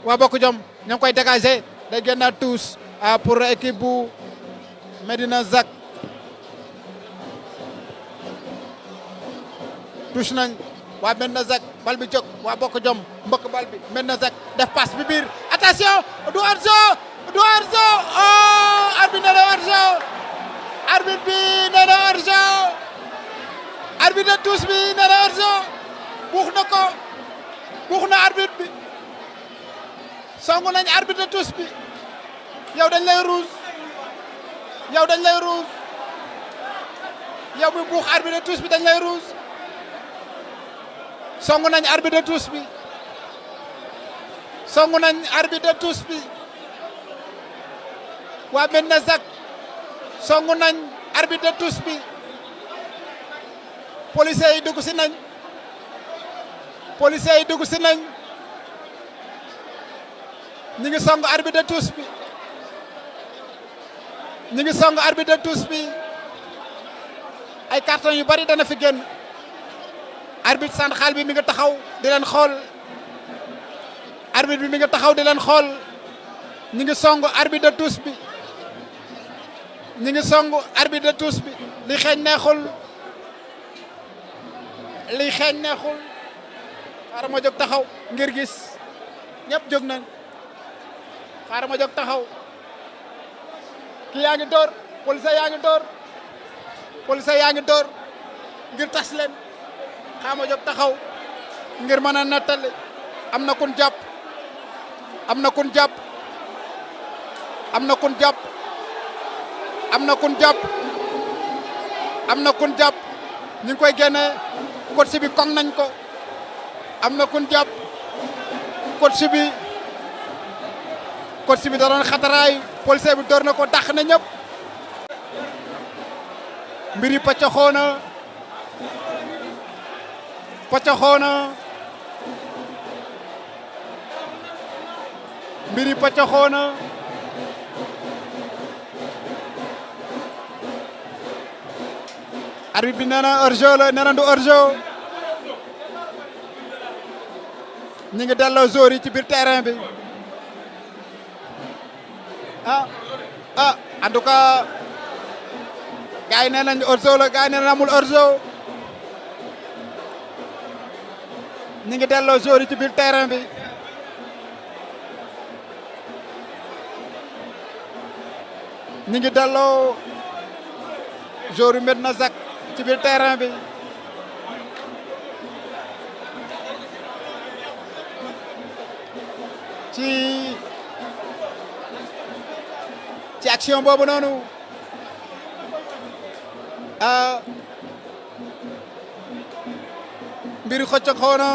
waa Bokk Jom ñoo ngi koy dégager day génnaat tous pour équipe bu Medina Zac touche nañ waa Medina Zac bal bi jóg waa Bokk Jom mbëkk bal bi Medina Zac def passe bi biir attention du hors-jeu oh arbitre nee na hors-jeu arbitre bi nee na hors-jeu arbitre de touche bi nee na hors-jeu buux na arbitre bi songu nañ arbitre de touche bi yow dañ lay rouge yow mi buux arbitre de touche bi dañ lay rouge songu nañ arbitre de touche bi waa Medina Zac songu nañ arbitre de touche bi policiers yi dugg si nañ ñi ngi song arbitre de touche bi ay carton yu bari dana fi génn arbitre central bi mi ngi taxaw di leen xool ñi ngi song arbitre de touche bi li xeeñ neexul xaaral ma jóg taxaw ngir gis ñëpp jóg nañ xaaral ma jóg taxaw kii yaa ngi door police yaa ngi door ngir tas leen xaaral ma jóg taxaw ngir mën a nettali am na kun jàpp ñu ngi koy génne coach bi koŋ nañ ko am na kun jàpp coach bi da doon xataraay policier bi door na ko dàq na ñëpp mbiri paccaxoona arbitre bi nee na hors-jeu la nee na du hors-jeu ñi ngi delloo joueurs yi ci biir terrain bi en tout cas gars yi nee nañ hors-jeu la gars yi nee nañ amul hors-jeu ñi ngi delloo joueurs yi ci biir terrain bi ñi ngi delloo joueurs yu Medina Zac ci biir terrain bi ci action boobu noonu mbiri xëcc xoona